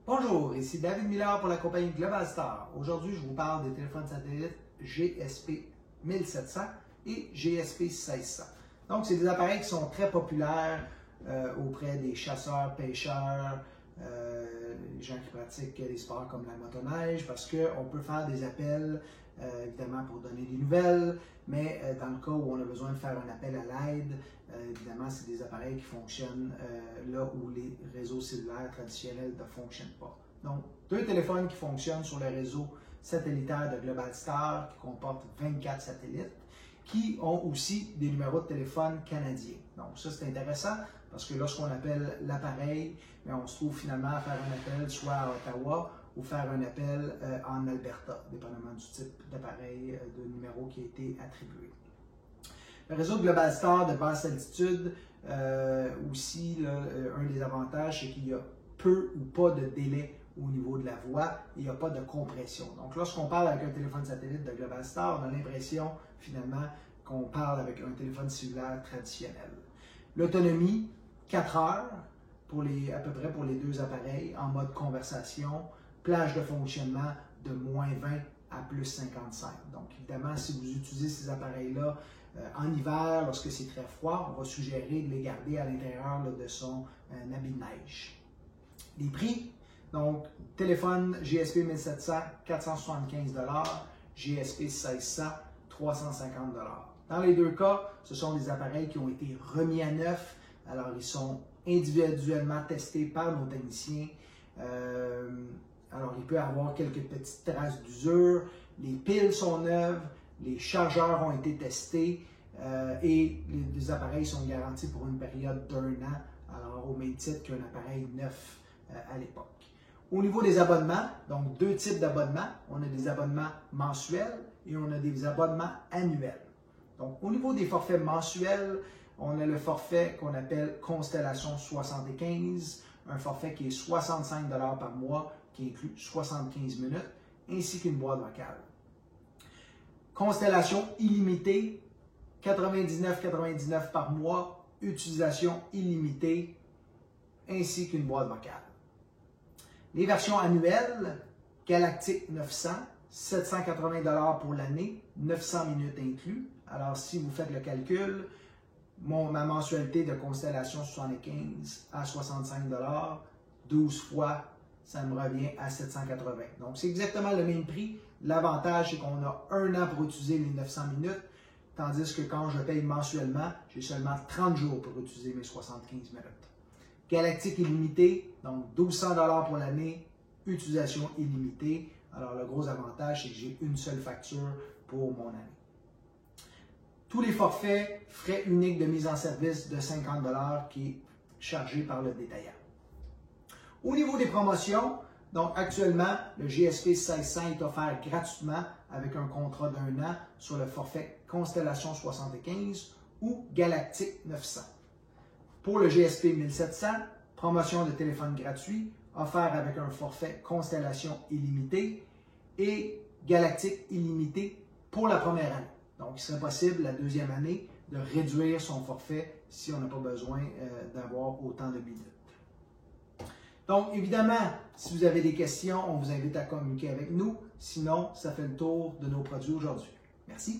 Bonjour, ici David Miller pour la compagnie Globalstar. Aujourd'hui, je vous parle des téléphones satellites GSP 1700 et GSP 1600. Donc, c'est des appareils qui sont très populaires auprès des chasseurs, pêcheurs, les gens qui pratiquent des sports comme la motoneige, parce qu'on peut faire des appels, évidemment, pour donner des nouvelles, mais dans le cas où on a besoin de faire un appel à l'aide, évidemment, c'est des appareils qui fonctionnent là où les réseaux cellulaires traditionnels ne fonctionnent pas. Donc, deux téléphones qui fonctionnent sur le réseau satellitaire de Globalstar, qui comporte 24 satellites, qui ont aussi des numéros de téléphone canadiens. Donc, ça, c'est intéressant parce que lorsqu'on appelle l'appareil, on se trouve finalement à faire un appel soit à Ottawa ou faire un appel en Alberta, dépendamment du type d'appareil, de numéro qui a été attribué. Le réseau de Globalstar de basse altitude, aussi, là, un des avantages, c'est qu'il y a peu ou pas de délai au niveau de la voix et il n'y a pas de compression. Donc, lorsqu'on parle avec un téléphone satellite de Globalstar, on a l'impression, finalement, qu'on parle avec un téléphone cellulaire traditionnel. L'autonomie, 4 heures, à peu près pour les deux appareils, en mode conversation, plage de fonctionnement de moins 20 à plus 55. Donc, évidemment, si vous utilisez ces appareils-là en hiver, lorsque c'est très froid, on va suggérer de les garder à l'intérieur de son habit de neige. Les prix, donc, téléphone GSP 1700, 475 $, GSP 1600, 350 $. Dans les deux cas, ce sont des appareils qui ont été remis à neuf. Alors, ils sont individuellement testés par nos techniciens. Alors, il peut y avoir quelques petites traces d'usure. Les piles sont neuves, les chargeurs ont été testés et les appareils sont garantis pour une période d'1 an, alors au même titre qu'un appareil neuf à l'époque. Au niveau des abonnements, donc deux types d'abonnements. On a des abonnements mensuels et on a des abonnements annuels. Donc, au niveau des forfaits mensuels, on a le forfait qu'on appelle Constellation 75, un forfait qui est 65 $ par mois, qui inclut 75 minutes, ainsi qu'une boîte vocale. Constellation illimitée, 99,99 $ par mois, utilisation illimitée, ainsi qu'une boîte vocale. Les versions annuelles, Galactic 900, 780 $ pour l'année, 900 minutes inclus. Alors, si vous faites le calcul, ma mensualité de Constellation 75 à 65 $, 12 fois, ça me revient à 780. Donc, c'est exactement le même prix. L'avantage, c'est qu'on a 1 an pour utiliser les 900 minutes, tandis que quand je paye mensuellement, j'ai seulement 30 jours pour utiliser mes 75 minutes. Galactic illimité, donc 1200 $ pour l'année, utilisation illimitée. Alors, le gros avantage, c'est que j'ai une seule facture pour mon année. Tous les forfaits, frais uniques de mise en service de 50 $ qui est chargé par le détaillant. Au niveau des promotions, donc actuellement, le GSP 1600 est offert gratuitement avec un contrat d'1 an sur le forfait Constellation 75 ou Galactic 900. Pour le GSP 1700, promotion de téléphone gratuit offert avec un forfait Constellation illimité et Galactic illimité pour la première année. Donc, il serait possible la deuxième année de réduire son forfait si on n'a pas besoin d'avoir autant de minutes. Donc, évidemment, si vous avez des questions, on vous invite à communiquer avec nous. Sinon, ça fait le tour de nos produits aujourd'hui. Merci.